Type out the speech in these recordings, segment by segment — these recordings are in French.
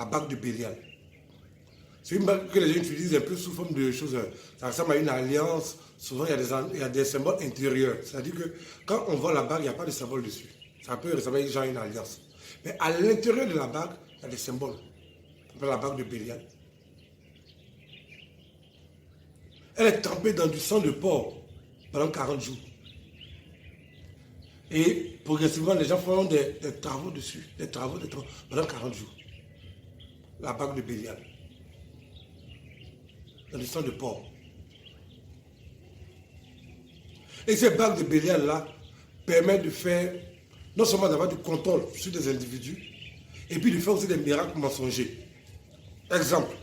bague de Bélial. C'est une bague que les gens utilisent un peu sous forme de choses. Ça ressemble à une alliance. Souvent, il y a des symboles intérieurs. C'est-à-dire que quand on voit la bague, il n'y a pas de symbole dessus. Ça peut ressembler à une alliance. Mais à l'intérieur de la bague, il y a des symboles. On appelle la bague de Bélial. Elle est trempée dans du sang de porc pendant 40 jours. Et progressivement, les gens feront des travaux dessus, des travaux pendant 40 jours. La bague de Bélial. Dans du sang de porc. Et ces bagues de Bélial-là permettent de faire, non seulement d'avoir du contrôle sur des individus, et puis de faire aussi des miracles mensongers. Exemple,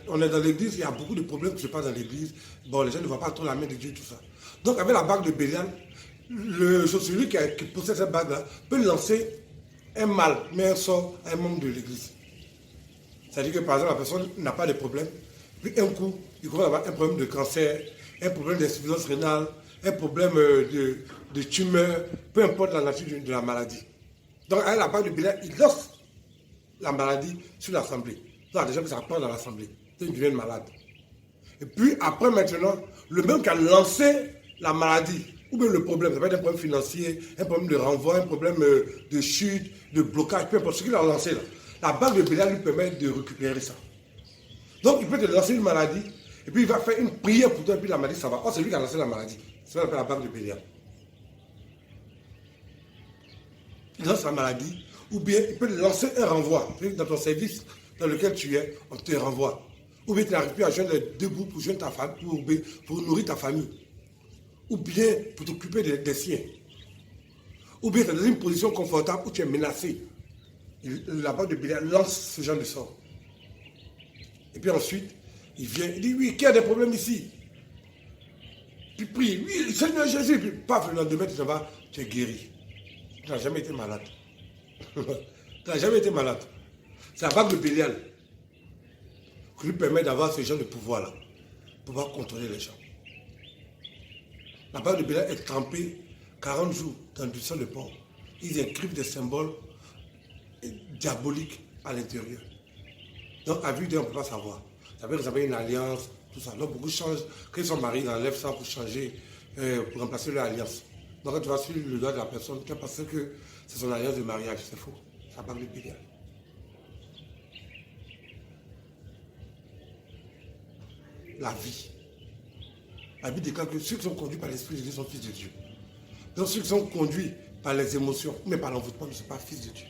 on est dans l'église, il y a beaucoup de problèmes qui se passent dans l'église. Bon, les gens ne voient pas trop la main de Dieu, tout ça. Donc, avec la bague de Bélial, celui qui possède cette bague-là peut lancer un mal, mais un sort à un membre de l'église. C'est-à-dire que, par exemple, la personne n'a pas de problème, puis un coup, il commence à avoir un problème de cancer, un problème d'insuffisance rénale, un problème de tumeur, peu importe la nature de la maladie. Donc, avec la bague de Bélial, il lance la maladie sur l'assemblée. Donc, déjà que ça part dans l'assemblée, ils deviennent malades. Et puis, après, maintenant, le même qui a lancé la maladie, ou bien le problème, ça peut être un problème financier, un problème de renvoi, un problème de chute, de blocage, peu importe ce qu'il a lancé là. La bague de Bélial lui permet de récupérer ça. Donc, il peut te lancer une maladie, et puis il va faire une prière pour toi, et puis la maladie, ça va. Oh, c'est lui qui a lancé la maladie. C'est ce qu'on appelle la bague de Bélial. Il lance la maladie, ou bien il peut lancer un renvoi. Dans ton service dans lequel tu es, on te renvoie. Ou bien tu n'arrives plus à joindre les deux bouts pour joindre ta famille, pour nourrir ta famille. Ou bien pour t'occuper des siens. Ou bien tu es dans une position confortable où tu es menacé. La bague de Bélial lance ce genre de sort. Et puis ensuite, il vient, il dit, oui, qui a des problèmes ici? Puis prie, oui, Seigneur Jésus. Puis paf, le lendemain, tu es guéri. Tu n'as jamais été malade. Tu n'as jamais été malade. C'est la bague de Bélial qui lui permet d'avoir ce genre de pouvoir-là, pour pouvoir contrôler les gens. La bague de Bélial est trempée 40 jours dans du sang de porc. Ils inscrivent des symboles diaboliques à l'intérieur. Donc, à vue d'œil, on ne peut pas savoir. Ça peut ressembler à une alliance, tout ça. Donc, beaucoup changent. Quand ils sont mariés, ils enlèvent ça pour changer, pour remplacer leur alliance. Donc, quand tu vas sur le doigt de la personne, tu vas penser que c'est son alliance de mariage. C'est faux. C'est la bague de Bélial. La vie. La vie déclare que ceux qui sont conduits par l'Esprit de Dieu sont fils de Dieu. Donc ceux qui sont conduits par les émotions, mais par l'envoûtement, ne sont pas fils de Dieu.